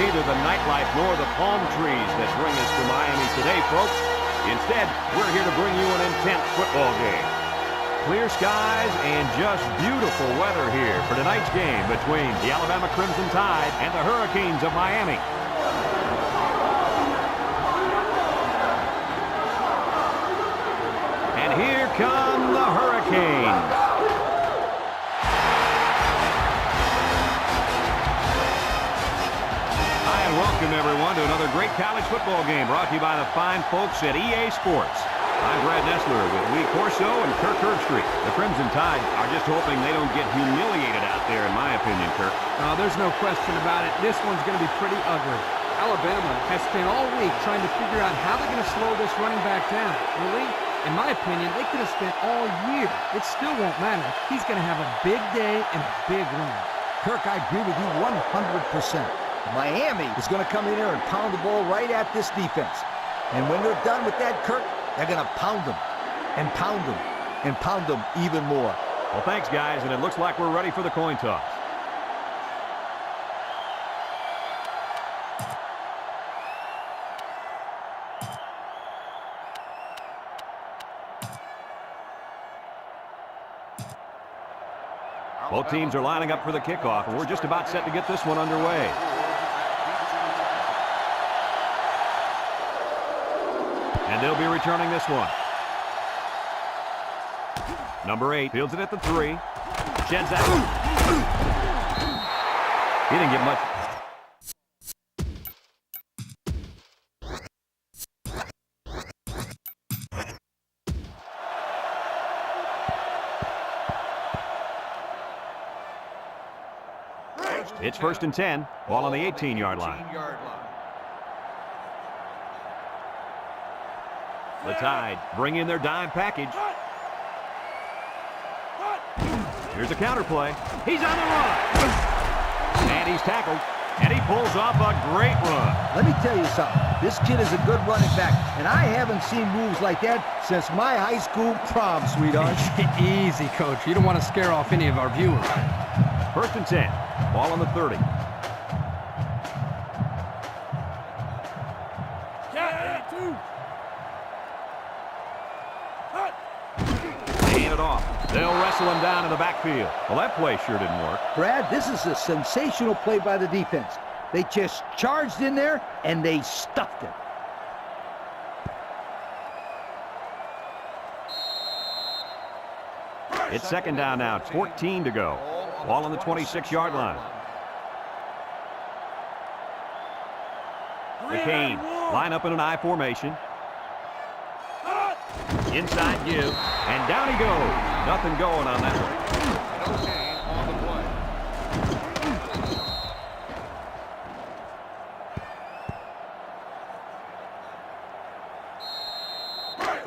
neither the nightlife nor the palm trees that bring us to Miami today, folks. Instead, we're here to bring you an intense football game. Clear skies and just beautiful weather here for tonight's game between the Alabama Crimson Tide and the Hurricanes of Miami. And here come the Hurricanes. Welcome, everyone, to another great college football game brought to you by the fine folks at EA Sports. I'm Brad Nessler with Lee Corso and Kirk Herbstreit. The Crimson Tide are just hoping they don't get humiliated out there, in my opinion, Kirk. There's no question about it. This one's going to be pretty ugly. Alabama has spent all week trying to figure out how they're going to slow this running back down. Really, in my opinion, they could have spent all year. It still won't matter. He's going to have a big day and a big run. Kirk, I agree with you 100%. Miami is going to come in here and pound the ball right at this defense. And when they're done with that, Kirk, they're going to pound them and pound them and pound them even more. Well, thanks, guys, and it looks like we're ready for the coin toss. Both teams are lining up for the kickoff, and we're just about set to get this one underway. And they'll be returning this one. Number 8 fields it at the 3. Sheds out. He didn't get much. It's 1st and 10. Ball on the 18-yard line. The Tide bring in their dime package. Here's a counter play. He's on the run. And he's tackled. And he pulls off a great run. Let me tell you something. This kid is a good running back. And I haven't seen moves like that since my high school prom, sweetheart. Easy, Coach. You don't want to scare off any of our viewers. 1st and 10. Ball on the 30. Hand it off. They'll wrestle him down in the backfield. Well, that play sure didn't work. Brad, this is a sensational play by the defense. They just charged in there, and they stuffed it. It's 2nd down now. 14 to go. Ball on the 26-yard line. The Canes line up in an I formation. Inside give, and down he goes. Nothing going on that one. No gain on the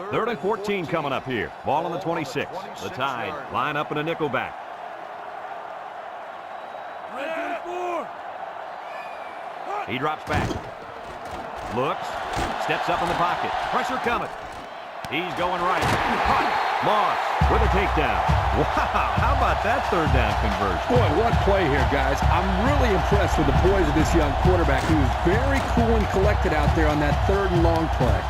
play. 3rd and 14 coming up here. Ball on the 26. The Tide line up in a nickel back. He drops back. Looks. Steps up in the pocket. Pressure coming. He's going right. Moss with a takedown. Wow, how about that 3rd down conversion? Boy, what play here, guys. I'm really impressed with the poise of this young quarterback. He was very cool and collected out there on that 3rd and long play.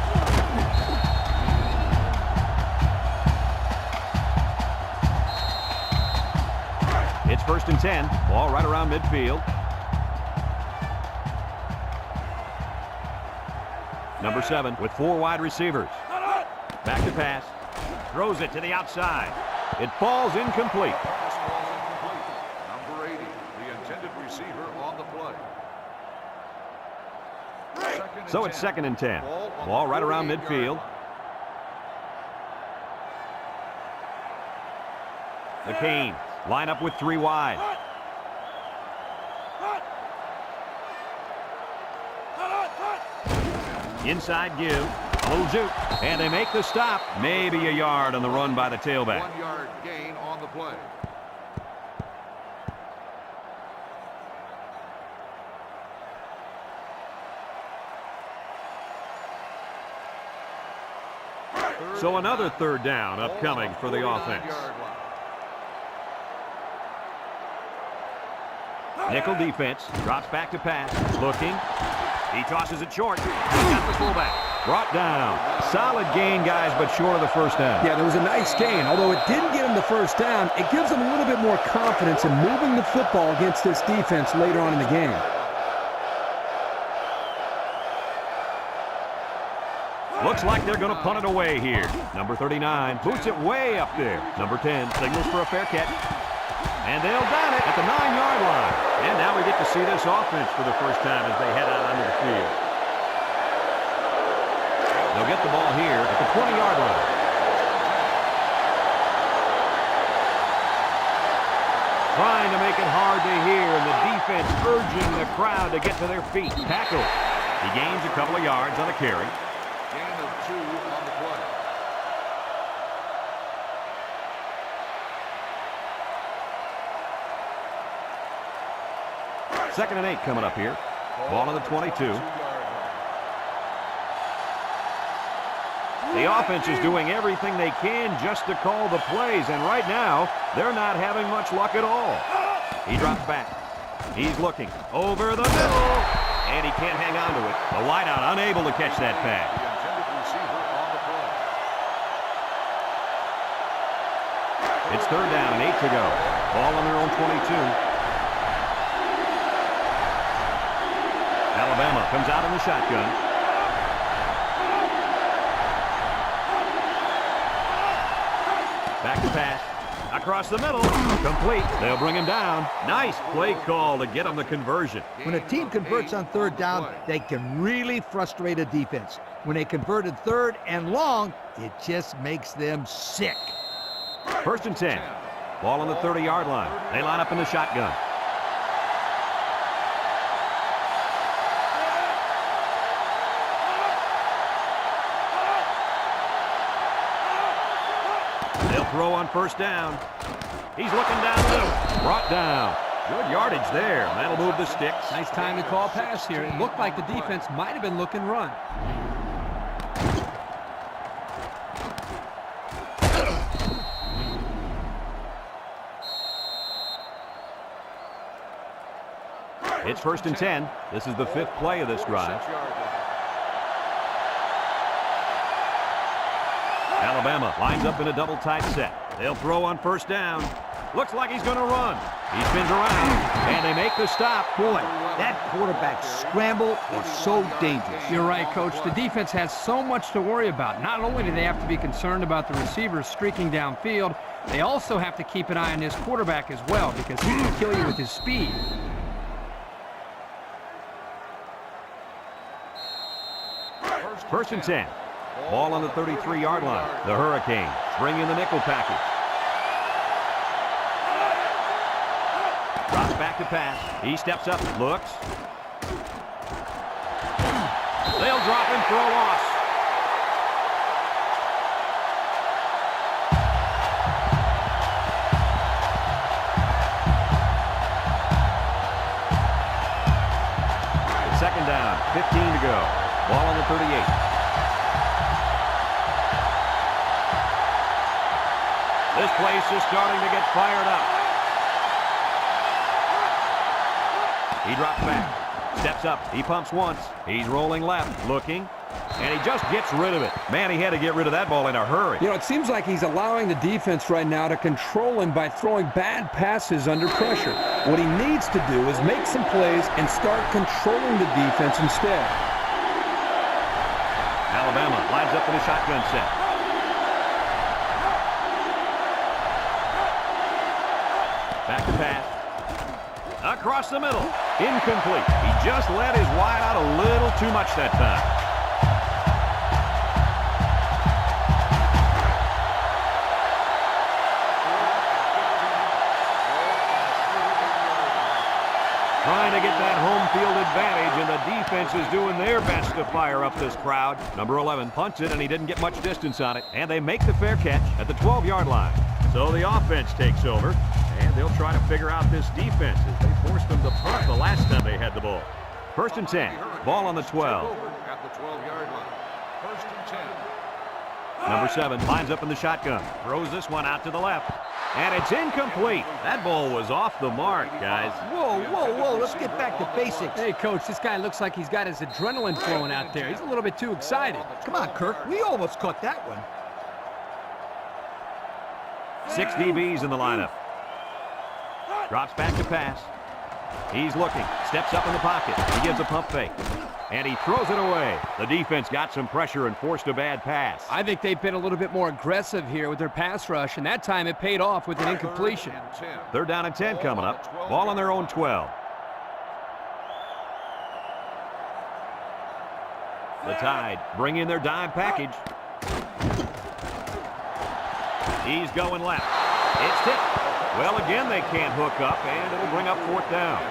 It's 1st and 10. Ball right around midfield. Number 7 with 4 wide receivers. Back to pass. Throws it to the outside. It falls incomplete. Number 80, the intended receiver on the play. So it's 2nd and 10. Ball right around midfield. The Canes line up with 3 wide. Inside give. A little juke. And they make the stop. Maybe a yard on the run by the tailback. 1 yard gain on the play. So another 3rd down upcoming for the offense. Nickel defense. Drops back to pass. Looking. He tosses it short. He's got the fullback. Brought down. Solid gain, guys, but short of the first down. Yeah, there was a nice gain. Although it didn't get him the first down, it gives him a little bit more confidence in moving the football against this defense later on in the game. Looks like they're going to punt it away here. Number 39 boots it way up there. Number 10 signals for a fair catch. And they'll down it at the 9-yard line. And now we get to see this offense for the first time as they head out onto the field. They'll get the ball here at the 20-yard line. Trying to make it hard to hear, and the defense urging the crowd to get to their feet. Tackle. He gains a couple of yards on a carry. Gain of 2 on the play. Second and 8 coming up here. Ball on the 22. The offense is doing everything they can just to call the plays, and right now, they're not having much luck at all. He drops back. He's looking over the middle, and he can't hang on to it. The wideout unable to catch that pass. The intended receiver on the play. It's third down and 8 to go. Ball on their own 22. Alabama comes out in the shotgun. Back to pass. Across the middle. Complete. They'll bring him down. Nice play call to get him the conversion. When a team converts on third down, they can really frustrate a defense. When they converted third and long, it just makes them sick. First and 10. Ball on the 30-yard line. They line up in the shotgun. They'll throw on first down. He's looking down the middle. Brought down. Good yardage there. That'll move the sticks. Nice time to call pass here. It looked like the defense might have been looking run. It's first and 10. This is the 5th play of this drive. Alabama lines up in a double tight set. They'll throw on first down. Looks like he's going to run. He spins around, and they make the stop. Boy, that quarterback scramble is so dangerous. You're right, Coach. The defense has so much to worry about. Not only do they have to be concerned about the receivers streaking downfield, they also have to keep an eye on his quarterback as well, because he can kill you with his speed. First and 10. Ball on the 33-yard line. The Hurricanes bring in the nickel package. Drops back to pass. He steps up, looks. They'll drop him for a loss. Second down, 15 to go. Ball on the 38. This place is starting to get fired up. He drops back, steps up, he pumps once. He's rolling left, looking, and he just gets rid of it. Man, he had to get rid of that ball in a hurry. You know, it seems like he's allowing the defense right now to control him by throwing bad passes under pressure. What he needs to do is make some plays and start controlling the defense instead. Alabama lines up in a shotgun set. Back to pass. Across the middle. Incomplete. He just let his wide out a little too much that time. Trying to get that home field advantage, and the defense is doing their best to fire up this crowd. Number 11 punts it, and he didn't get much distance on it, and they make the fair catch at the 12-yard line. So the offense takes over, and they'll try to figure out this defense as they forced them to punt the last time they had the ball. First and 10. Ball on the 12. At the 12-yard line. First and 10. Number 7 lines up in the shotgun. Throws this one out to the left. And it's incomplete. That ball was off the mark, guys. Whoa, whoa, whoa. Let's get back to basics. Hey, Coach, this guy looks like he's got his adrenaline flowing out there. He's a little bit too excited. Come on, Kirk. We almost caught that one. 6 DBs in the lineup. Drops back to pass. He's looking. Steps up in the pocket. He gives a pump fake. And he throws it away. The defense got some pressure and forced a bad pass. I think they've been a little bit more aggressive here with their pass rush, and that time it paid off with an incompletion. 3rd down and 10 coming up. Ball on their own 12. The Tide bring in their dime package. He's going left. It's tipped. Well, again, they can't hook up, and it'll bring up 4th down.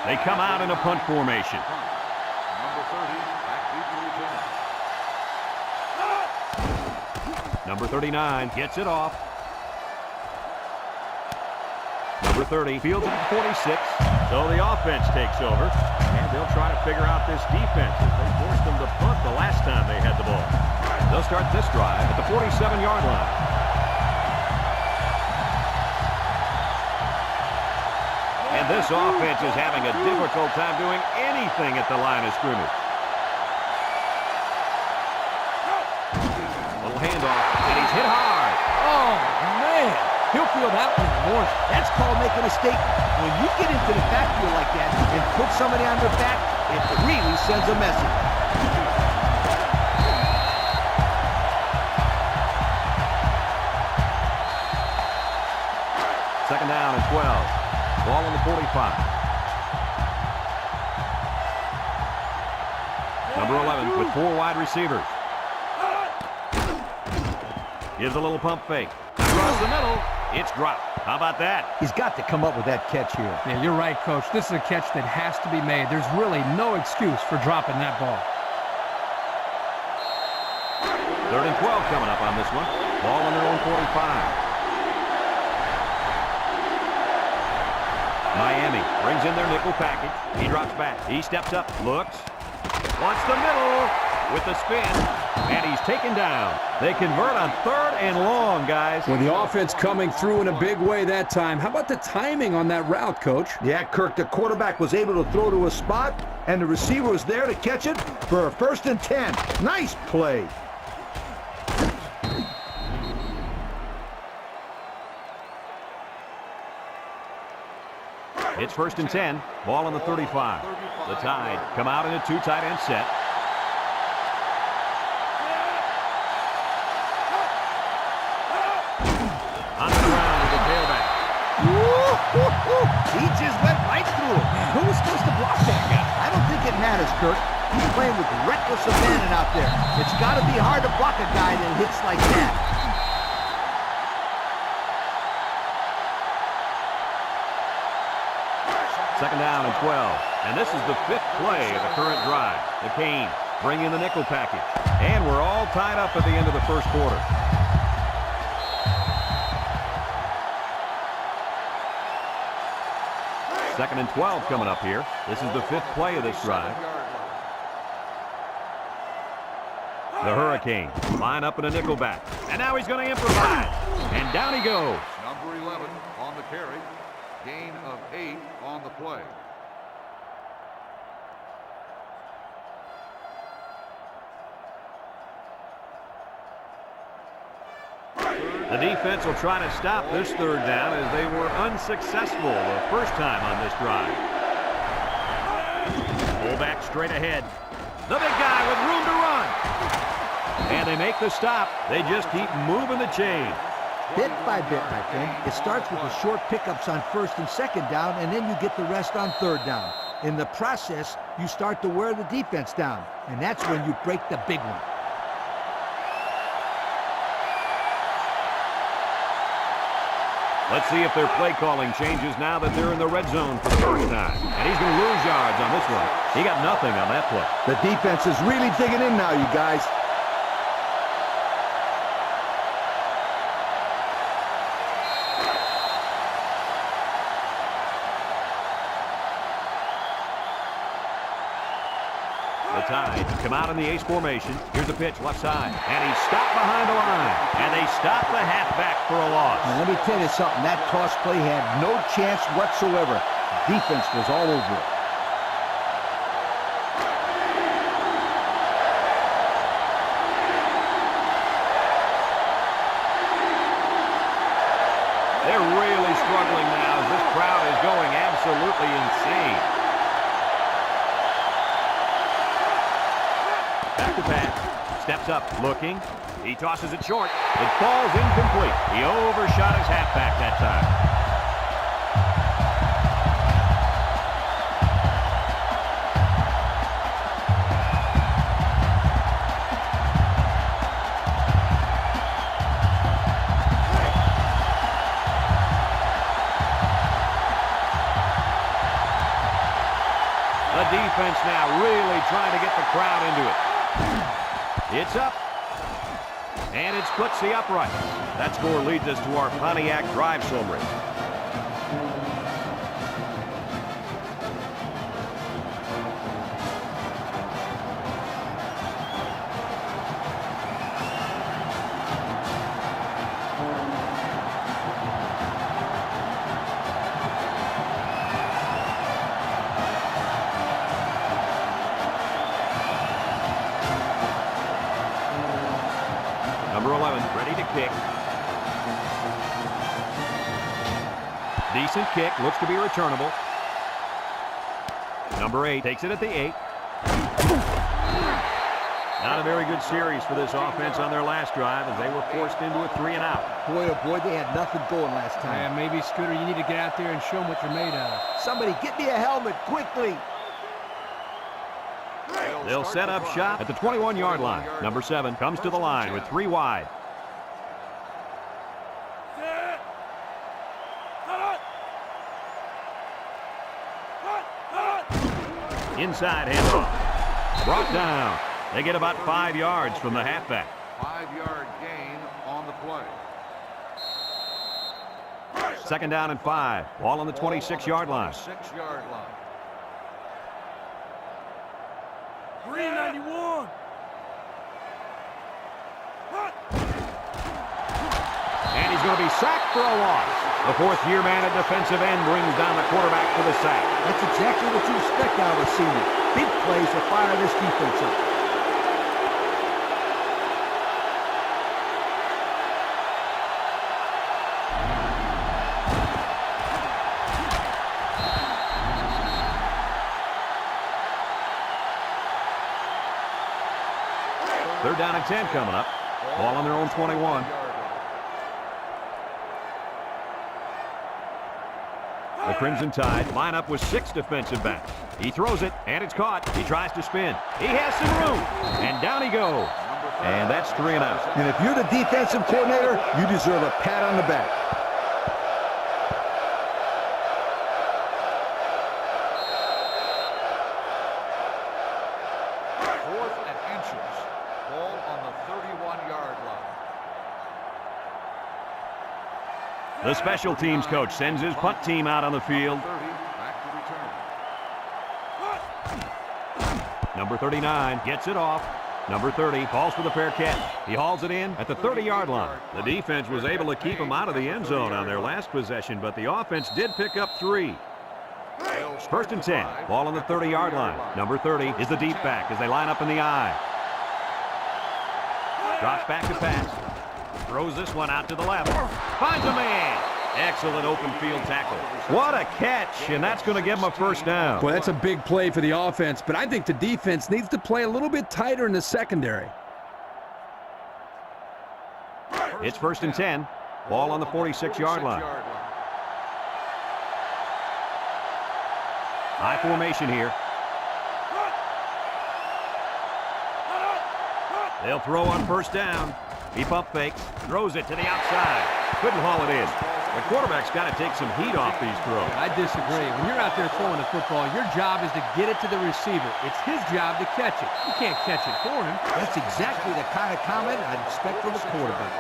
They come out in a punt formation. Number 30, back deep to return. Number 39 gets it off. Number 30 fields it at 46. So the offense takes over, and they'll try to figure out this defense as they forced them to punt the last time they had the ball. They'll start this drive at the 47-yard line. And this offense is having a difficult time doing anything at the line of scrimmage. Little handoff, and he's hit hard. Oh, man. He'll feel that one in the morning. That's called making a statement. When you get into the backfield like that and put somebody on their back, it really sends a message. Second down and 12. Ball on the 45. Number 11 with 4 wide receivers. Gives a little pump fake. Across the middle. It's dropped. How about that? He's got to come up with that catch here. Yeah, you're right, Coach. This is a catch that has to be made. There's really no excuse for dropping that ball. 3rd and 12 coming up on this one. Ball on their own 45. Miami brings in their nickel package. He drops back. He steps up. Looks. Wants the middle with the spin. And he's taken down. They convert on 3rd and long, guys. With the offense coming through in a big way that time. How about the timing on that route, Coach? Yeah, Kirk, the quarterback was able to throw to a spot, and the receiver was there to catch it for a 1st and 10. Nice play. It's 1st and 10. Ball on the 35. The Tide come out in a 2 tight end set. On the ground with the tailback. He just went right through him. Who was supposed to block that guy? I don't think it matters, Kirk. He's playing with reckless abandon out there. It's got to be hard to block a guy that hits like that. Second down and 12. And this is the 5th play of the current drive. The Canes bring in the nickel package. And we're all tied up at the end of the 1st quarter. Second and 12 coming up here. This is the 5th play of this drive. The Hurricanes line up in a nickel back. And now he's going to improvise. And down he goes. Number 11 on the carry. Gain of 8 on the play. The defense will try to stop this 3rd down as they were unsuccessful the first time on this drive. Fullback straight ahead. The big guy with room to run. And they make the stop. They just keep moving the chain. Bit by bit, my friend. It starts with the short pickups on 1st and 2nd down, and then you get the rest on 3rd down. In the process, you start to wear the defense down, and that's when you break the big one. Let's see if their play calling changes now that they're in the red zone for the first time. And he's going to lose yards on this one. He got nothing on that play. The defense is really digging in now, you guys. Come out in the ace formation. Here's the pitch, left side. And he's stopped behind the line. And they stop the halfback for a loss. Now, let me tell you something. That toss play had no chance whatsoever. Defense was all over it. They're really struggling now as this crowd is going absolutely insane. Back to pass. Steps up, looking. He tosses it short. It falls incomplete. He overshot his halfback that time. The defense now really trying to get the crowd into it. It's up. And it splits the upright. That score leads us to our Pontiac drive summary. Number 11, ready to kick. Decent kick, looks to be returnable. Number 8 takes it at the 8. Not a very good series for this offense on their last drive as they were forced into a 3-and-out. Boy, oh boy, they had nothing going last time. Yeah, maybe, Scooter, you need to get out there and show them what you're made of. Somebody get me a helmet quickly. They'll set up shop at the 21-yard line. Number 7 comes to the line with 3 wide. Inside handoff. Brought down. They get about 5 yards from the halfback. 5-yard gain on the play. 2nd down and 5. Ball on the 26-yard line. 6-yard line. 391. And he's going to be sacked for a loss. The 4th-year man at defensive end brings down the quarterback for the sack. That's exactly what you expect out of a senior. Big plays to fire this defense up. Third down and 10 coming up. Ball on their own 21. The Crimson Tide line up with 6 defensive backs. He throws it, and it's caught. He tries to spin. He has some room, and down he goes. And that's 3-and-out. And if you're the defensive coordinator, you deserve a pat on the back. The special teams coach sends his punt team out on the field. Number 39 gets it off. Number 30 calls for the fair catch. He hauls it in at the 30-yard line. The defense was able to keep him out of the end zone on their last possession, but the offense did pick up 3. 1st and 10. Ball on the 30-yard line. Number 30 is the deep back as they line up in the I. Drops back to pass. Throws this one out to the left. Finds a man. Excellent open field tackle. What a catch, and that's going to give him a 1st down. Boy, that's a big play for the offense, but I think the defense needs to play a little bit tighter in the secondary. It's 1st and 10. Ball on the 46-yard line. High formation here. They'll throw on 1st down. He pump fakes, throws it to the outside. Couldn't haul it in. The quarterback's got to take some heat off these throws. I disagree. When you're out there throwing the football, your job is to get it to the receiver. It's his job to catch it. You can't catch it for him. That's exactly the kind of comment I'd expect from a quarterback.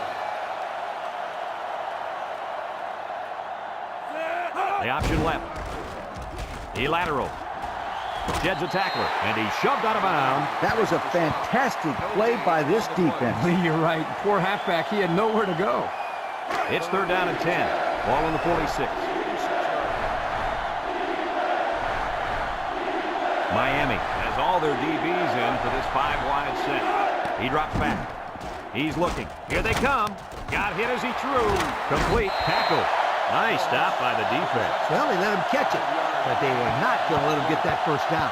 The option left. He lateral. Sheds a tackler, and he's shoved out of bounds. That was a fantastic play by this defense. You're right. Poor halfback. He had nowhere to go. It's 3rd down and 10. Ball on the 46. Miami has all their DBs in for this 5-wide set. He drops back. He's looking. Here they come. Got hit as he threw. Complete tackle. Nice stop by the defense. Well, they let him catch it, but they were not going to let him get that first down.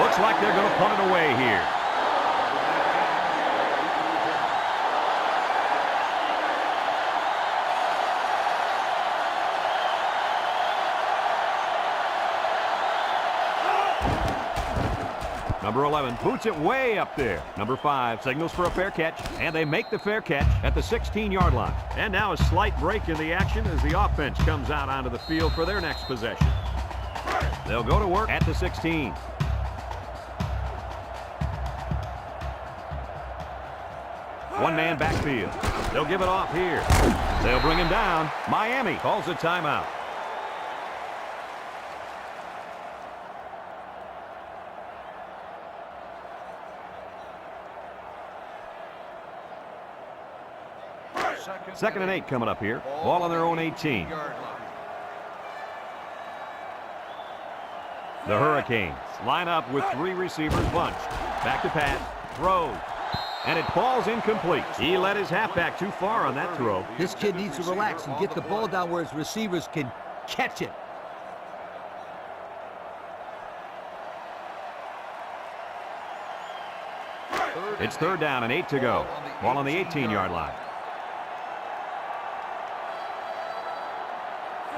Looks like they're going to punt it away here. Number 11 boots it way up there. Number 5 signals for a fair catch, and they make the fair catch at the 16-yard line. And now a slight break in the action as the offense comes out onto the field for their next possession. They'll go to work at the 16. One-man backfield. They'll give it off here. They'll bring him down. Miami calls a timeout. Second and 8 coming up here. Ball on their own 18. The Hurricanes line up with 3 receivers bunched. Back to pass. Throws. And it falls incomplete. He let his halfback too far on that throw. This kid needs to relax and get the ball down where his receivers can catch it. It's 3rd down and 8 to go. Ball on the 18-yard line.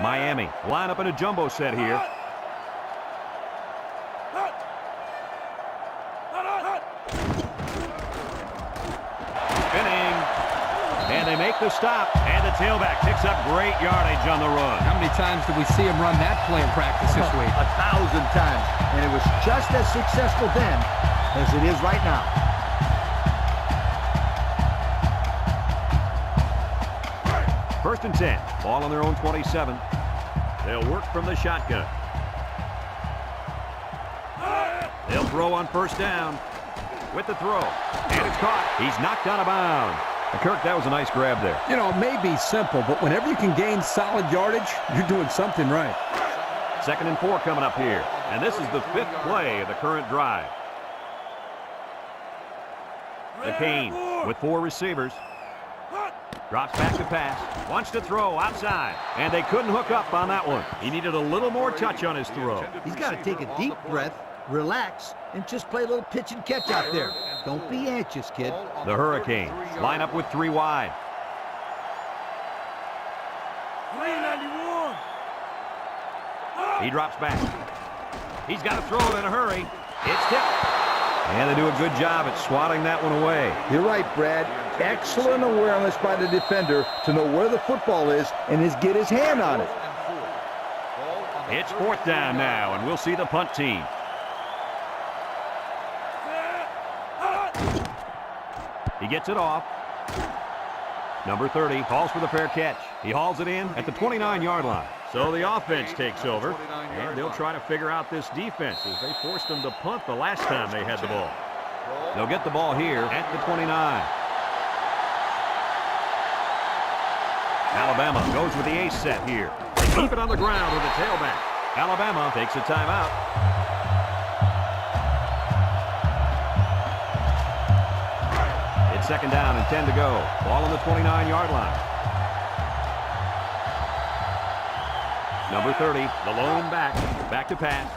Miami line up in a jumbo set here. Spinning. And they make the stop. And the tailback picks up great yardage on the run. How many times did we see him run that play in practice this week? 1,000 times. And it was just as successful then as it is right now. First and 10. Ball on their own 27. They'll work from the shotgun. They'll throw on first down with the throw. And it's caught. He's knocked out of bounds. Kirk, that was a nice grab there. You know, it may be simple, but whenever you can gain solid yardage, you're doing something right. 2nd and 4 coming up here. And this is the 5th play of the current drive. The Cane with 4 receivers. Drops back to pass. Wants to throw outside. And they couldn't hook up on that one. He needed a little more touch on his throw. He's got to take a deep breath, relax, and just play a little pitch and catch out there. Don't be anxious, kid. The Hurricanes line up with 3 wide. He drops back. He's got to throw it in a hurry. It's tipped. And they do a good job at swatting that one away. You're right, Brad. Excellent awareness by the defender to know where the football is and get his hand on it. It's 4th down now, and we'll see the punt team. He gets it off. Number 30 calls for the fair catch. He hauls it in at the 29-yard line. So the offense takes over, and they'll try to figure out this defense as they forced them to punt the last time they had the ball. They'll get the ball here at the 29. Alabama goes with the ace set here. They keep it on the ground with the tailback. Alabama takes a timeout. It's 2nd down and 10 to go. Ball on the 29-yard line. Number 30, the lone back to pass.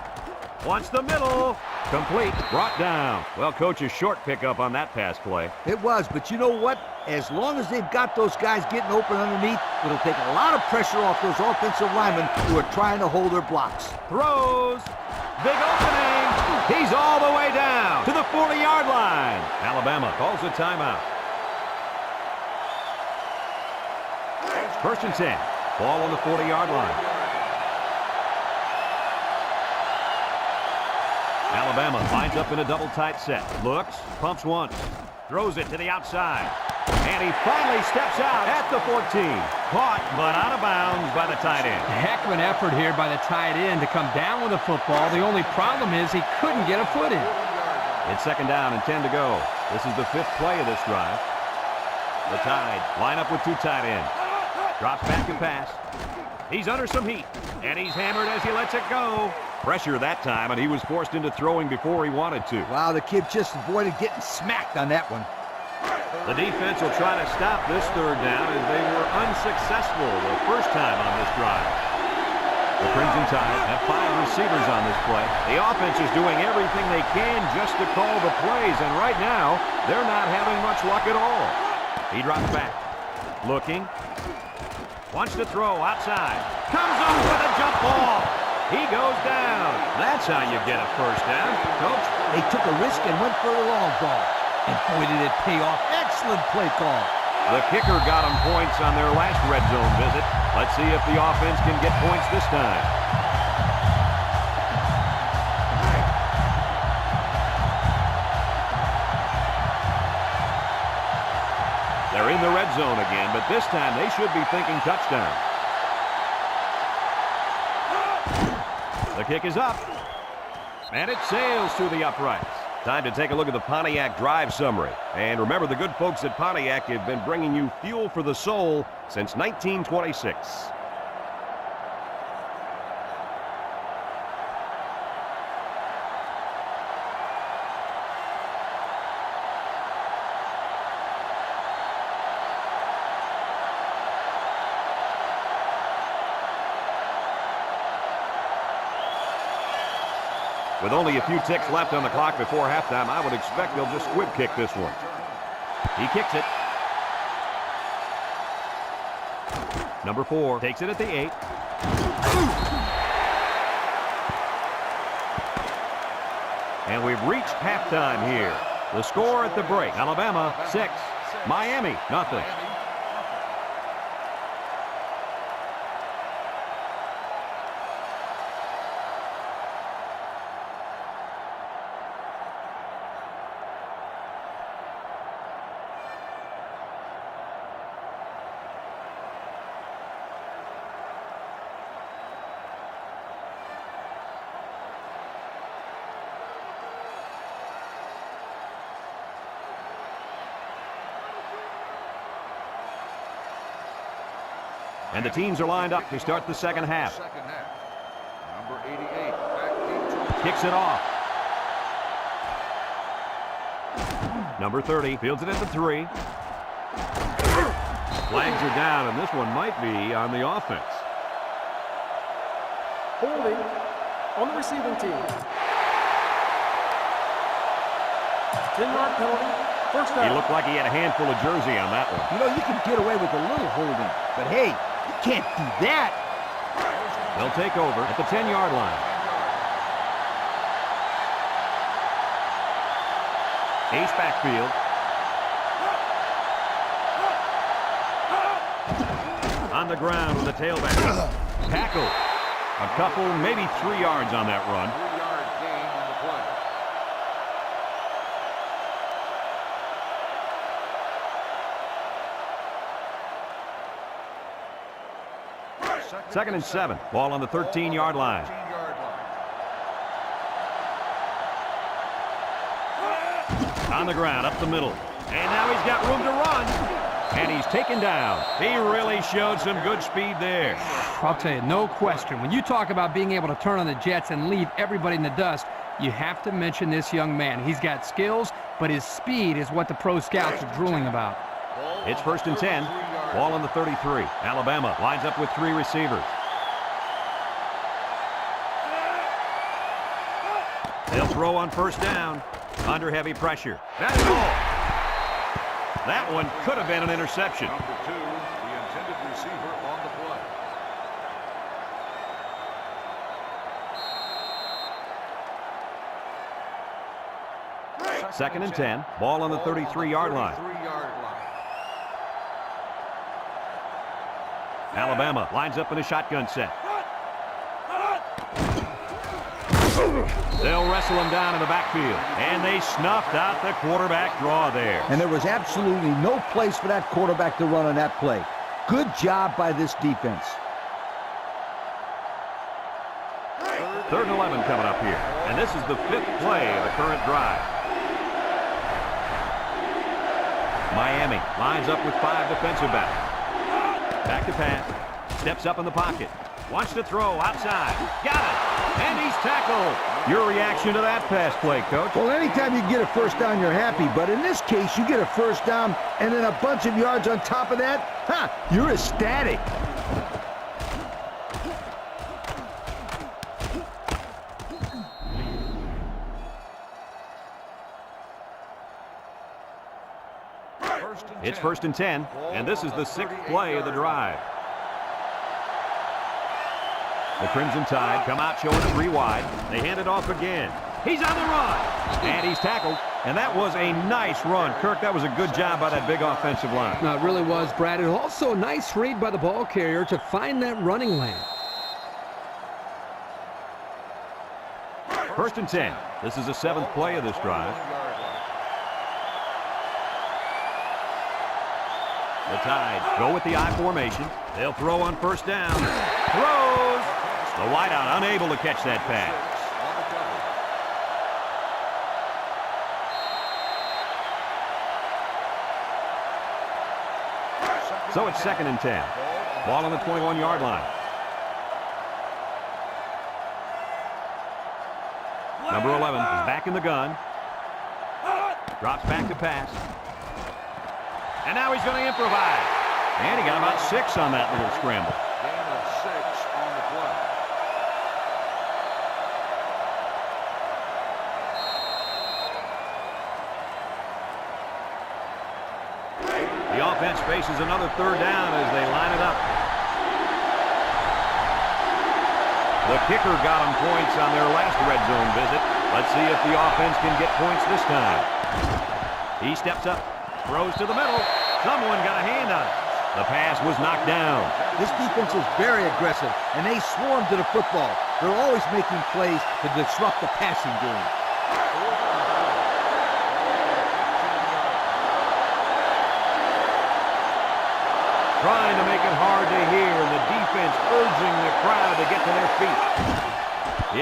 Wants the middle. Complete. Brought down. Well, coach, a short pickup on that pass play. It was, but you know what? As long as they've got those guys getting open underneath, it'll take a lot of pressure off those offensive linemen who are trying to hold their blocks. Throws. Big opening. He's all the way down to the 40-yard line. Alabama calls a timeout. 1st and 10. Ball on the 40-yard line. Alabama lines up in a double tight set. Looks, pumps once. Throws it to the outside. And he finally steps out at the 14. Caught, but out of bounds by the tight end. Heck of an effort here by the tight end to come down with the football. The only problem is he couldn't get a foot in. It's second down and 10 to go. This is the 5th play of this drive. The Tide line up with 2 tight ends. Drops back to pass. He's under some heat, and he's hammered as he lets it go. Pressure that time, and he was forced into throwing before he wanted to. Wow, the kid just avoided getting smacked on that one. The defense will try to stop this 3rd down as they were unsuccessful the first time on this drive. The Crimson Tide have 5 receivers on this play. The offense is doing everything they can just to call the plays, and right now, they're not having much luck at all. He drops back. Looking. Wants to throw outside. Comes up with a jump ball. He goes down. That's how you get a first down, Coach. They took a risk and went for the long ball. And boy, did it pay off. Excellent play call. The kicker got them points on their last red zone visit. Let's see if the offense can get points this time. They're in the red zone again, but this time they should be thinking touchdown. The kick is up, and it sails through the uprights. Time to take a look at the Pontiac drive summary. And remember, the good folks at Pontiac have been bringing you fuel for the soul since 1926. With only a few ticks left on the clock before halftime, I would expect they'll just squib kick this one. He kicks it. Number 4 takes it at the 8. And we've reached halftime here. The score at the break, Alabama 6, Miami nothing. And the teams are lined up to start the second half. Number 88, back Kicks it off. Number 30 fields it at the 3. Flags are down, and this one might be on the offense. Holding on the receiving team. 10-yard penalty. First down. He looked like he had a handful of jersey on that one. You know, you can get away with a little holding, but hey, you can't do that. They'll take over at the 10-yard line. Ace backfield. On the ground with the tailback. Tackle. A couple, maybe 3 yards on that run. 3-yard gain on the play. Second and 7. Ball on the 13-yard line. 13-yard line. On the ground, up the middle. And now he's got room to run. And he's taken down. He really showed some good speed there. I'll tell you, no question. When you talk about being able to turn on the jets and leave everybody in the dust, you have to mention this young man. He's got skills, but his speed is what the pro scouts are drooling about. It's first and 10. Ball on the 33. Alabama lines up with 3 receivers. They'll throw on first down. Under heavy pressure. That's all. That one could have been an interception. Number 2, the intended receiver on the play. Second and 10. Ball on the 33-yard line. 33-yard line. Alabama lines up in a shotgun set. They'll wrestle him down in the backfield. And they snuffed out the quarterback draw there. And there was absolutely no place for that quarterback to run on that play. Good job by this defense. 3rd and 11 coming up here. And this is the 5th play of the current drive. Miami lines up with 5 defensive backs. Back to pass. Steps up in the pocket. Wants to throw outside. Got it. And he's tackled. Your reaction to that pass play, Coach? Well, anytime you get a first down, you're happy. But in this case, you get a first down and then a bunch of yards on top of that. You're ecstatic. It's 1st and 10, and this is the 6th play of the drive. The Crimson Tide come out showing 3 wide. They hand it off again. He's on the run, and he's tackled. And that was a nice run. Kirk, that was a good job by that big offensive line. No, it really was, Brad. It was also a nice read by the ball carrier to find that running lane. 1st and 10. This is the 7th play of this drive. The Tide go with the I formation. They'll throw on 1st down. Throws. The wideout unable to catch that pass. So it's 2nd and 10. Ball on the 21-yard line. Number 11 is back in the gun. Drops back to pass. And now he's going to improvise. And he got about 6 on that little scramble. Gain of 6 on the play. The offense faces another 3rd down as they line it up. The kicker got them points on their last red zone visit. Let's see if the offense can get points this time. He steps up, throws to the middle. Someone got a hand on it. The pass was knocked down. This defense is very aggressive, and they swarm to the football. They're always making plays to disrupt the passing game. Trying to make it hard to hear, and the defense urging the crowd to get to their feet.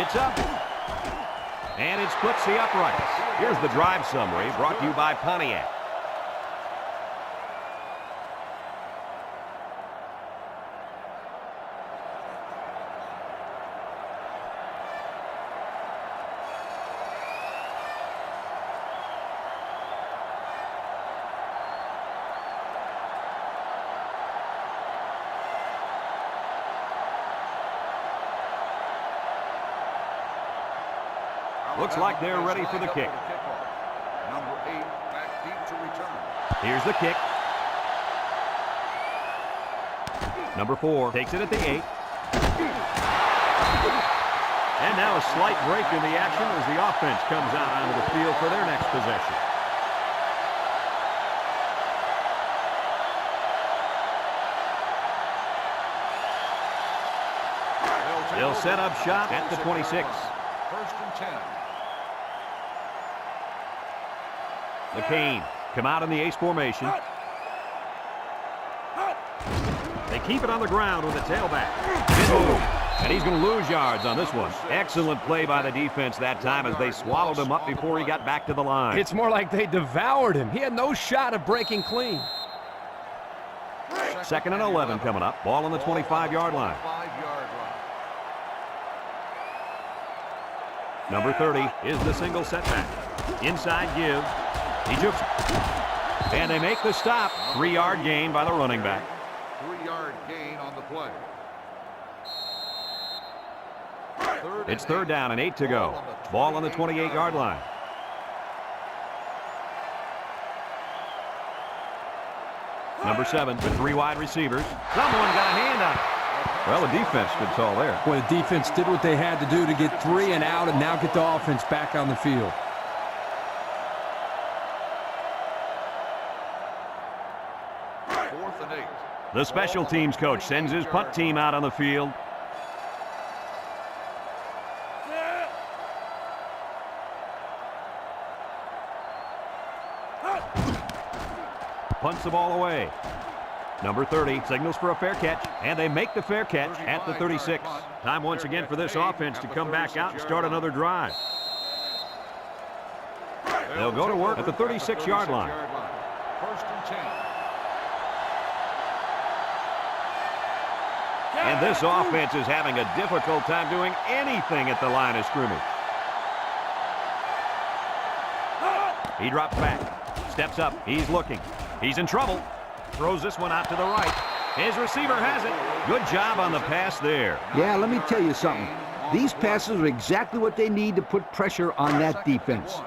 It's up. And it splits the uprights. Here's the drive summary brought to you by Pontiac. Looks like they're ready for the kick. Number 8 back deep to return. Here's the kick. Number 4 takes it at the 8. And now a slight break in the action as the offense comes out onto the field for their next possession. They'll set up shop at the 26. 1st and 10. The Canes come out in the ace formation. They keep it on the ground with the tailback. And he's going to lose yards on this one. Excellent play by the defense that time as they swallowed him up before he got back to the line. It's more like they devoured him. He had no shot of breaking clean. 2nd and 11 coming up. Ball on the 25-yard line. 5-yard line. Number 30 is the single setback. Inside give. He jukes it. And they make the stop. 3-yard gain by the running back. 3-yard gain on the play. It's 3rd down and 8 to go. Ball on the 28-yard line. Number 7 with 3 wide receivers. Someone got a hand on it. Well, the defense stood tall there. Well, the defense did what they had to do to get 3 and out and now get the offense back on the field. The special teams coach sends his punt team out on the field. punts the ball away. Number 30 signals for a fair catch, and they make the fair catch at the 36. Time once again for this offense to come back out and start another drive. They'll go to work at the 36-yard line. First and 10. And this offense is having a difficult time doing anything at the line of scrimmage. He drops back, steps up, he's looking, he's in trouble, throws this one out to the right. His receiver has it. Good job on the pass there. Yeah, let me tell you something. These passes are exactly what they need to put pressure on that defense.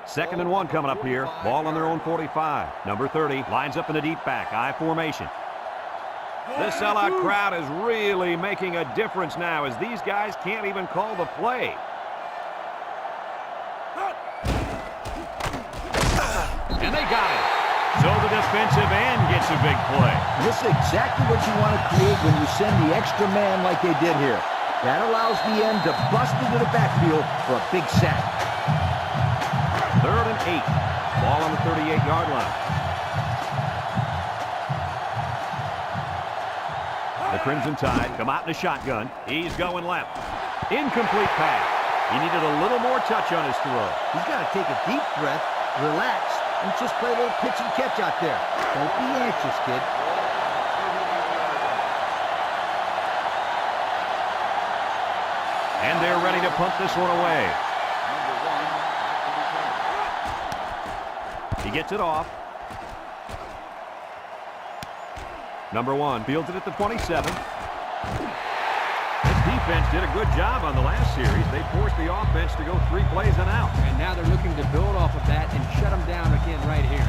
2nd and 1 coming up here. Ball on their own 45. Number 30 lines up in the deep back, I formation. This sellout crowd is really making a difference now as these guys can't even call the play. And they got it. So the defensive end gets a big play. This is exactly what you want to create when you send the extra man like they did here. That allows the end to bust into the backfield for a big sack. 3rd and 8. Ball on the 38-yard line. The Crimson Tide come out in a shotgun. He's going left. Incomplete pass. He needed a little more touch on his throw. He's got to take a deep breath, relax, and just play a little pitch and catch out there. Don't be anxious, kid. And they're ready to punt this one away. He gets it off. Number 1 fields it at the 27. This defense did a good job on the last series. They forced the offense to go 3 plays and out. And now they're looking to build off of that and shut them down again right here.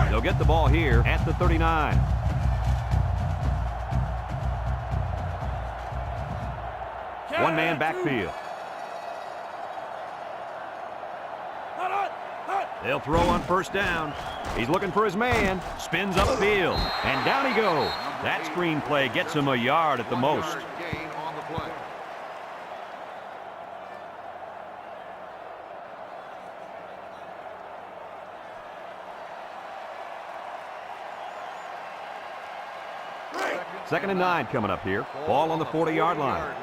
They'll get the ball here at the 39. One-man backfield. They'll throw on 1st down. He's looking for his man. Spins upfield. And down he goes. That screen play gets him a yard at the most. Gain on the play. Second and 9 coming up here. Ball on the 40-yard line.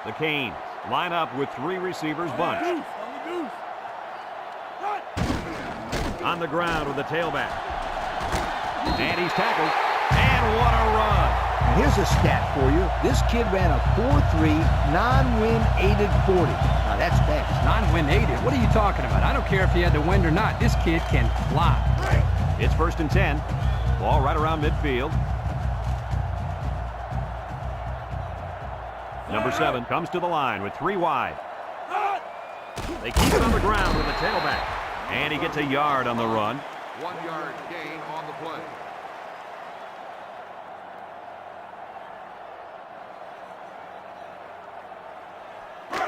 The Canes line up with 3 receivers bunched. On the ground with the tailback. And he's tackled. And what a run. Now here's a stat for you. This kid ran a 4.3 non-win aided 40. Now that's fast. Non-win aided? What are you talking about? I don't care if he had the wind or not. This kid can fly. It's 1st and 10. Ball right around midfield. Number 7 comes to the line with 3 wide. They keep it on the ground with the tailback. And he gets a yard on the run. 1-yard gain on the play.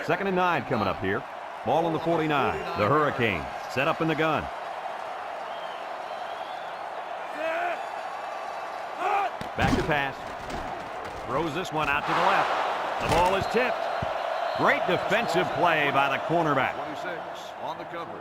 Second and 9 coming up here. Ball on the 49. The Hurricanes set up in the gun. Back to pass. Throws this one out to the left. The ball is tipped. Great defensive play by the cornerback. 26 on the coverage.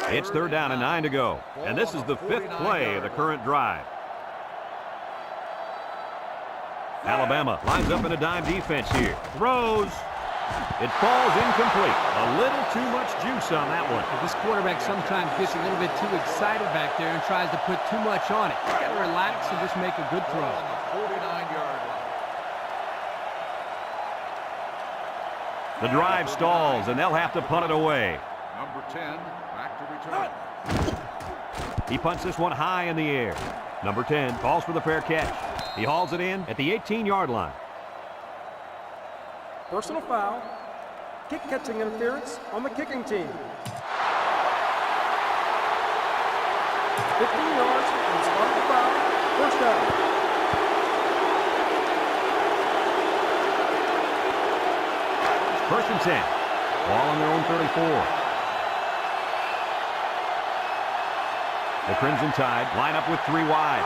It's 3rd down and 9 to go. And this is the 5th play of the current drive. Alabama lines up in a dime defense here. Throws. It falls incomplete. A little too much juice on that one. This quarterback sometimes gets a little bit too excited back there and tries to put too much on it. You got to relax and just make a good throw. On the 49-yard line. The drive stalls, and they'll have to punt it away. Number 10, back to return. He punts this one high in the air. Number 10 calls for the fair catch. He hauls it in at the 18-yard line. Personal foul. Kick catching interference on the kicking team. 15 yards from the start of the foul. 1st down. First and 10. Ball on their own 34. The Crimson Tide line up with 3 wide.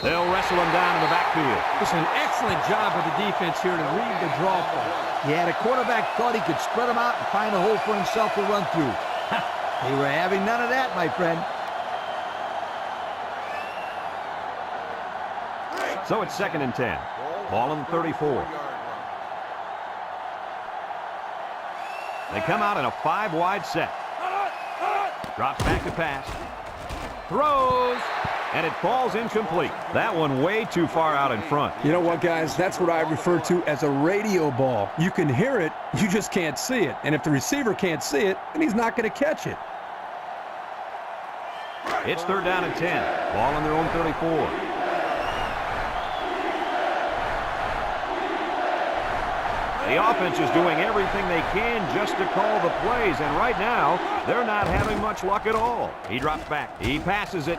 They'll wrestle him down in the backfield. It's an excellent job of the defense here to read the draw play. Yeah, the quarterback thought he could spread them out and find a hole for himself to run through. They were having none of that, my friend. So it's 2nd and 10. Ball on the 34. They come out in a 5-wide set. Drops back to pass. Throws. And it falls incomplete. That one way too far out in front. You know what, guys? That's what I refer to as a radio ball. You can hear it, you just can't see it. And if the receiver can't see it, then he's not going to catch it. It's 3rd down and 10. Ball on their own 34. The offense is doing everything they can just to call the plays, and right now, they're not having much luck at all. He drops back. He passes it.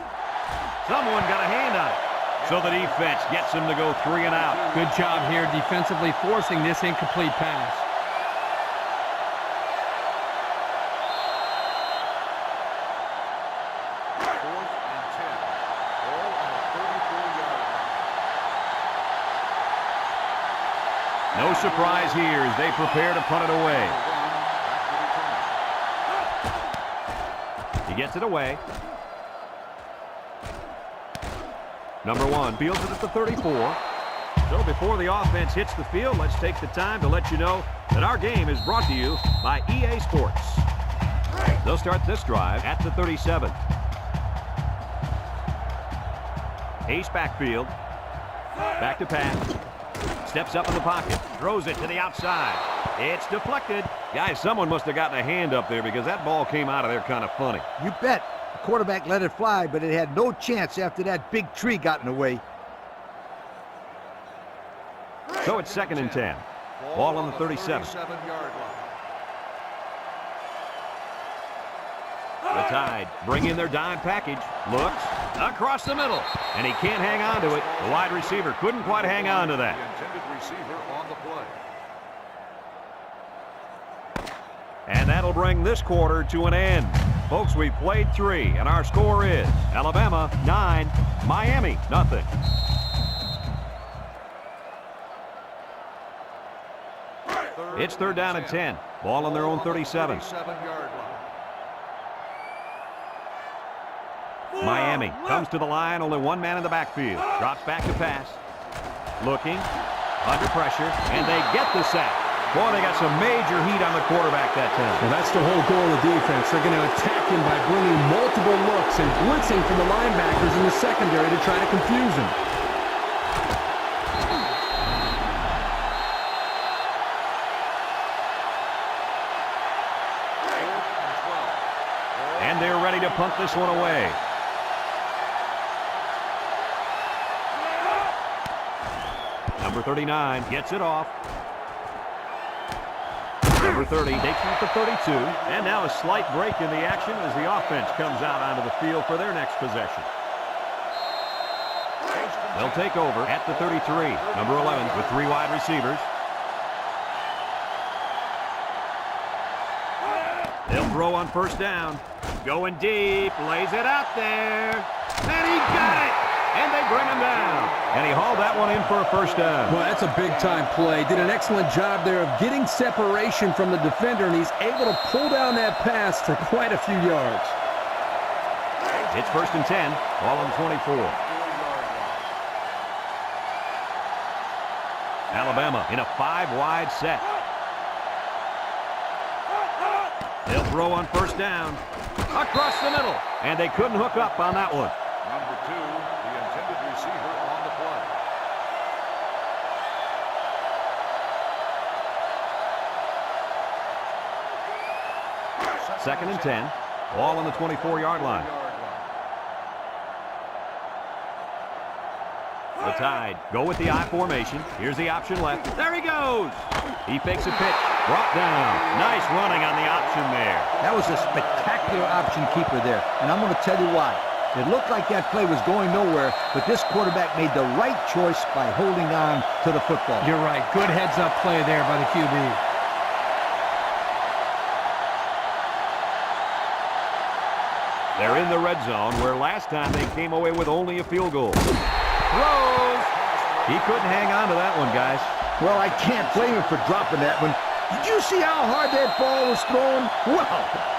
Someone got a hand on it. So the defense gets him to go 3 and out. Good job here defensively forcing this incomplete pass. No surprise here as they prepare to punt it away. He gets it away. Number 1 fields it at the 34. So before the offense hits the field, let's take the time to let you know that our game is brought to you by EA Sports. They'll start this drive at the 37. Ace backfield. Back to pass. Steps up in the pocket. Throws it to the outside. It's deflected. Guys, someone must have gotten a hand up there because that ball came out of there kind of funny. You bet. The quarterback let it fly, but it had no chance after that big tree got in the way. So it's 2nd and 10. Ball on the 37. The Tide bring in their dime package. Looks across the middle, and he can't hang on to it. The wide receiver couldn't quite hang on to that. And that'll bring this quarter to an end. Folks, we've played 3, and our score is Alabama 9, Miami nothing. It's 3rd down and 10. Ball on their own 37. Miami comes to the line, only 1 man in the backfield. Drops back to pass. Looking, under pressure, and they get the sack. Boy, they got some major heat on the quarterback that time. Well, that's the whole goal of the defense. They're going to attack him by bringing multiple looks and blitzing from the linebackers in the secondary to try to confuse him. And they're ready to punt this one away. Number 39 gets it off. Number 30 takes it to 32. And now a slight break in the action as the offense comes out onto the field for their next possession. They'll take over at the 33. Number 11 with 3 wide receivers. They'll throw on 1st down. Going deep, lays it out there. And he got it! And they bring him down. And he hauled that one in for a 1st down. Well, that's a big-time play. Did an excellent job there of getting separation from the defender, and he's able to pull down that pass for quite a few yards. It's 1st and 10. Ball on 24. Alabama in a 5-wide set. They'll throw on 1st down. Across the middle. And they couldn't hook up on that one. Number 2, the intended receiver on the play. 2nd and 10. Ball on the 24-yard line. The Tide go with the I formation. Here's the option left. There he goes. He fakes a pitch. Brought down. Nice running on the option there. That was a spectacular option keeper there, and I'm going to tell you why. It looked like that play was going nowhere, but this quarterback made the right choice by holding on to the football. You're right. Good heads-up play there by the QB. They're in the red zone where last time they came away with only a field goal. He couldn't hang on to that one, guys. Well, I can't blame him for dropping that one. Did you see how hard that ball was thrown? Wow!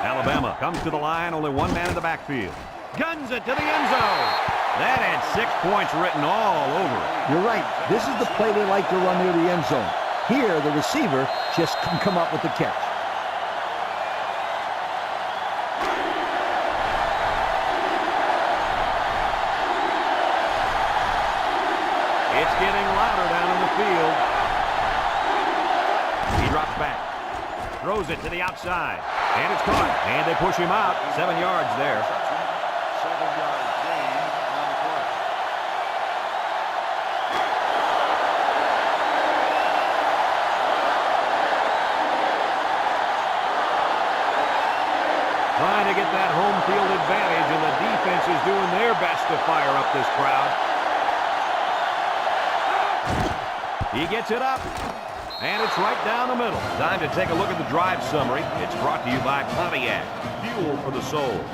Alabama comes to the line, only one man in the backfield. Guns it to the end zone. That had 6 points written all over it. You're right. This is the play they like to run near the end zone. Here, the receiver just couldn't come up with the catch. It's getting louder down in the field. He drops back. Throws it to the outside. And it's caught. And they push him out. 7 yards there. 7-yard gain on the play. Trying to get that home field advantage, and the defense is doing their best to fire up this crowd. He gets it up. And it's right down the middle. Time to take a look at the drive summary. It's brought to you by Pontiac. Fuel for the soul.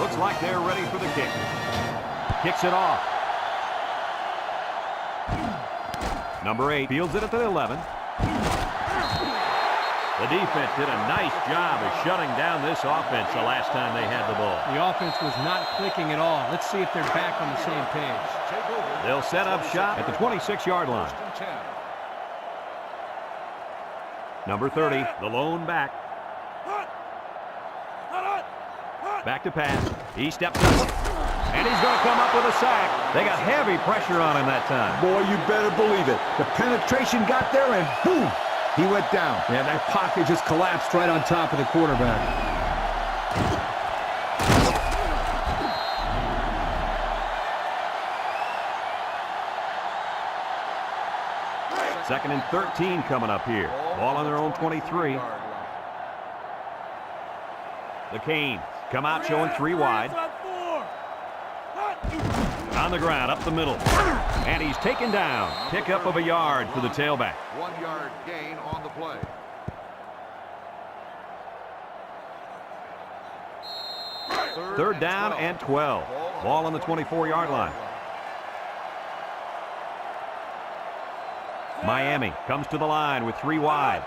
Looks like they're ready for the kick. Kicks it off. Number 8 fields it at the 11. The defense did a nice job of shutting down this offense the last time they had the ball. The offense was not clicking at all. Let's see if they're back on the same page. They'll set up shop at the 26-yard line. Number 30, the lone back. Back to pass. He steps up. And he's going to come up with a sack. They got heavy pressure on him that time. Boy, you better believe it. The penetration got there, and boom, he went down. Yeah, that pocket just collapsed right on top of the quarterback. Second and 13 coming up here. Ball on their own 23. The Canes come out showing 3 wide. On the ground, up the middle. And he's taken down. Pickup of a yard for the tailback. 1-yard gain on the play. Third down and 12. Ball on the 24-yard line. Miami comes to the line with 3 wide.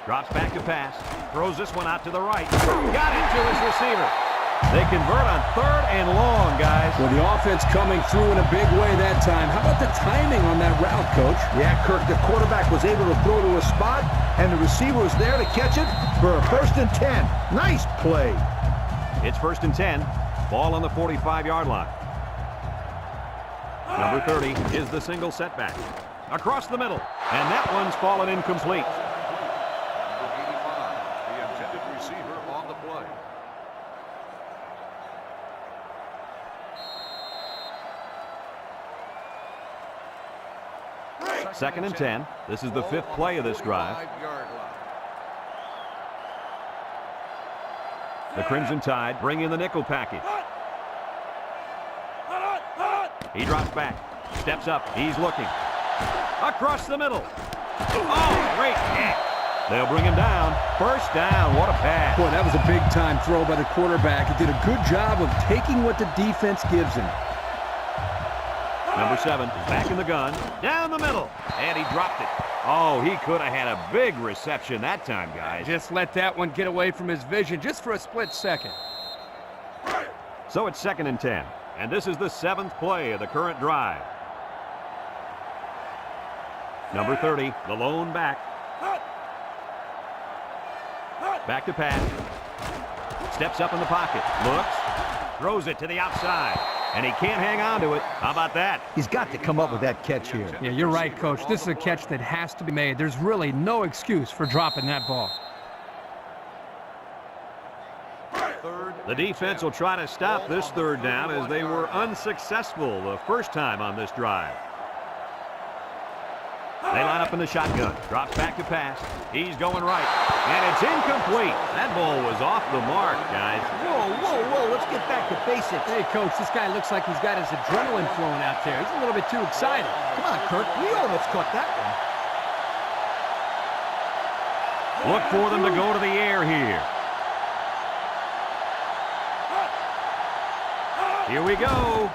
Drops back to pass. Throws this one out to the right. Got it to his receiver. They convert on 3rd and long, guys. Well, the offense coming through in a big way that time. How about the timing on that route, Coach? Yeah, Kirk, the quarterback was able to throw to a spot, and the receiver was there to catch it for a 1st and 10. Nice play. It's 1st and 10. Ball on the 45-yard line. Number 30 is the single setback. Across the middle. And that one's fallen incomplete. Number 85, the intended receiver on the play. Second and 10. This is the 5th play of this drive. 5-yard line. The Crimson Tide bring in the nickel package. He drops back. Steps up. He's looking. Across the middle. Oh, great catch. They'll bring him down. 1st down. What a pass. Boy, that was a big-time throw by the quarterback. He did a good job of taking what the defense gives him. Number 7 is back in the gun. Down the middle. And he dropped it. Oh, he could have had a big reception that time, guys. Just let that one get away from his vision just for a split second. So it's 2nd and 10. And this is the 7th play of the current drive. Number 30, the lone back. Back to pass. Steps up in the pocket. Looks. Throws it to the outside. And he can't hang on to it. How about that? He's got to come up with that catch here. Yeah, you're right, Coach. This is a catch that has to be made. There's really no excuse for dropping that ball. The defense will try to stop this third down as they were unsuccessful the first time on this drive. They line up in the shotgun. Drops back to pass. He's going right. And it's incomplete. That ball was off the mark, guys. Whoa, whoa, whoa. Let's get back to basics. Hey, Coach, this guy looks like he's got his adrenaline flowing out there. He's a little bit too excited. Come on, Kirk. We almost caught that one. Look for them to go to the air here. Here we go.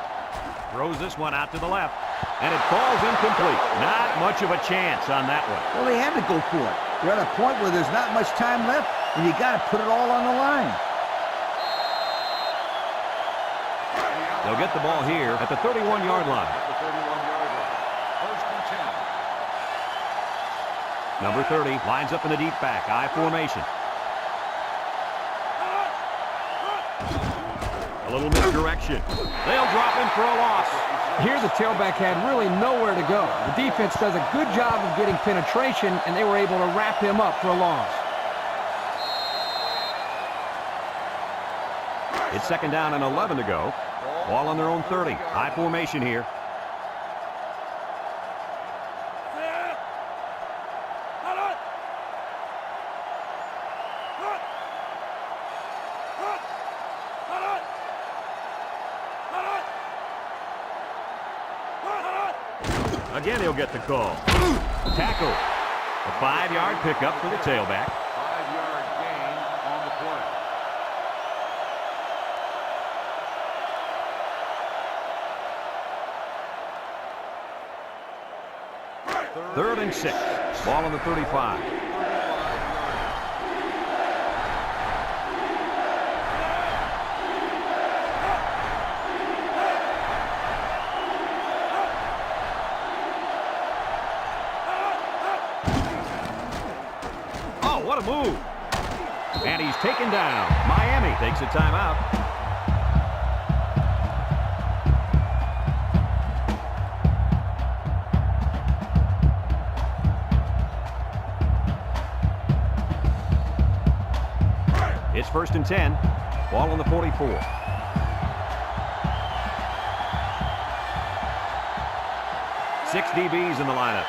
Throws this one out to the left. And it falls incomplete. Not much of a chance on that one. Well, they had to go for it. They're at a point where there's not much time left, and you got to put it all on the line. They'll get the ball here at the 31-yard line. First and 10. Number 30 lines up in the deep back. I formation. A little misdirection. They'll drop him for a loss. Here the tailback had really nowhere to go. The defense does a good job of getting penetration, and they were able to wrap him up for a loss. It's second down and 11 to go. Ball on their own 30. High formation here. Again, he'll get the call. Tackle. A 5-yard pickup for the tailback. 5-yard gain on the play. Third and 6. Ball on the 35. What a move. And he's taken down. Miami takes a timeout. It's first and 10. Ball on the 44. Six DBs in the lineup.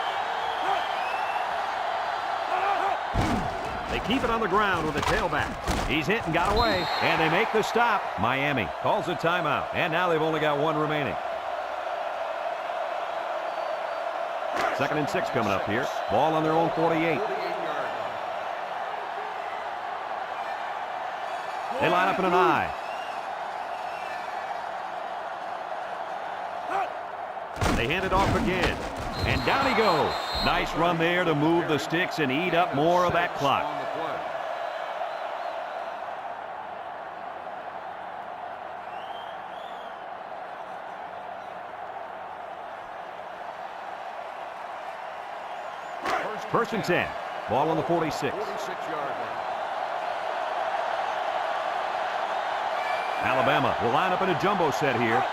They keep it on the ground with a tailback. He's hit and got away, and they make the stop. Miami calls a timeout, and now they've only got one remaining. Second and 6 coming up here. Ball on their own 48. They line up in an I. They hand it off again, and down he goes. Nice run there to move the sticks and eat up more of that clock. First and 10. Ball on the 46. 46-yard line. Alabama will line up in a jumbo set here.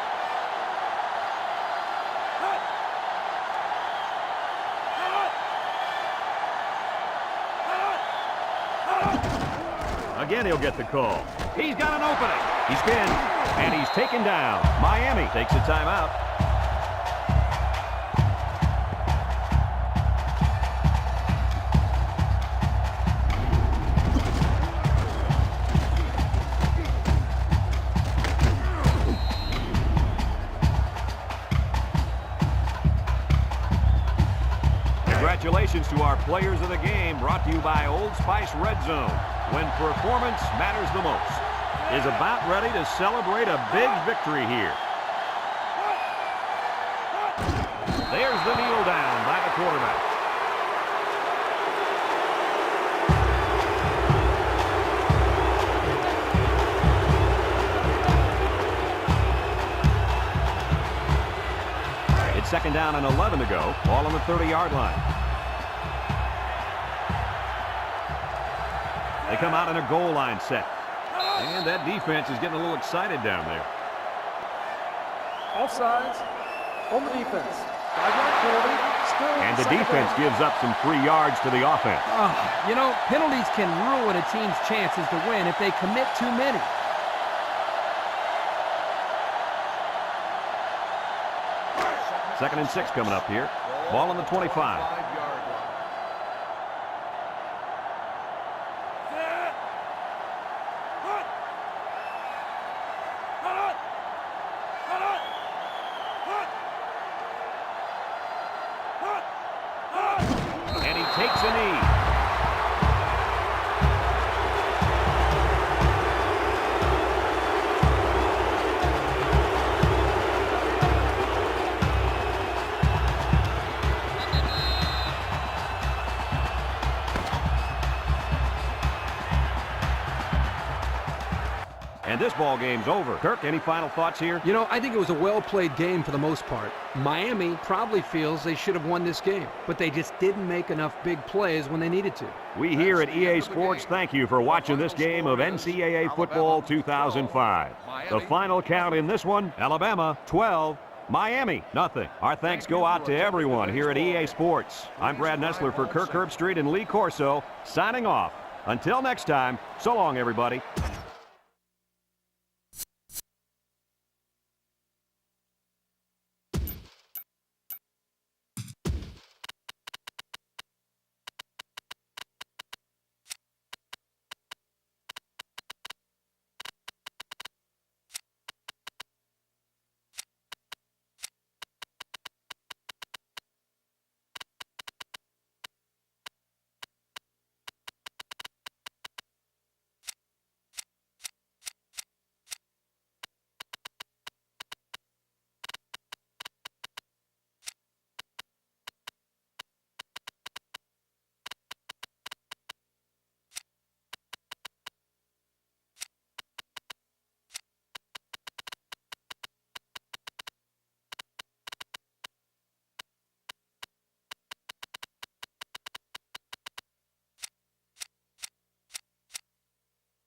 Again, he'll get the call. He's got an opening. He's pinned, and he's taken down. Miami takes a timeout. Congratulations to our players of the game, brought to you by Old Spice Red Zone. When performance matters the most, is about ready to celebrate a big victory here. There's the kneel down by the quarterback. It's second down and 11 to go. Ball on the 30-yard line. They come out in a goal line set. And that defense is getting a little excited down there. Offsides on the defense. 5-yard penalty. Still And the defense gives up some free yards to the offense. You know, penalties can ruin a team's chances to win if they commit too many. 2nd and 6 coming up here. Ball on the 25. 5-yard line. And he takes a knee. And this ball game's over. Kirk, any final thoughts here? You know, I think it was a well-played game for the most part. Miami probably feels they should have won this game, but they just didn't make enough big plays when they needed to. We here at EA Sports thank you for watching this game of NCAA Football 2005. The final count in this one, Alabama 12, Miami nothing. Our thanks go out to everyone here at EA Sports. I'm Brad Nessler for Kirk Herbstreit and Lee Corso, signing off. Until next time, so long, everybody.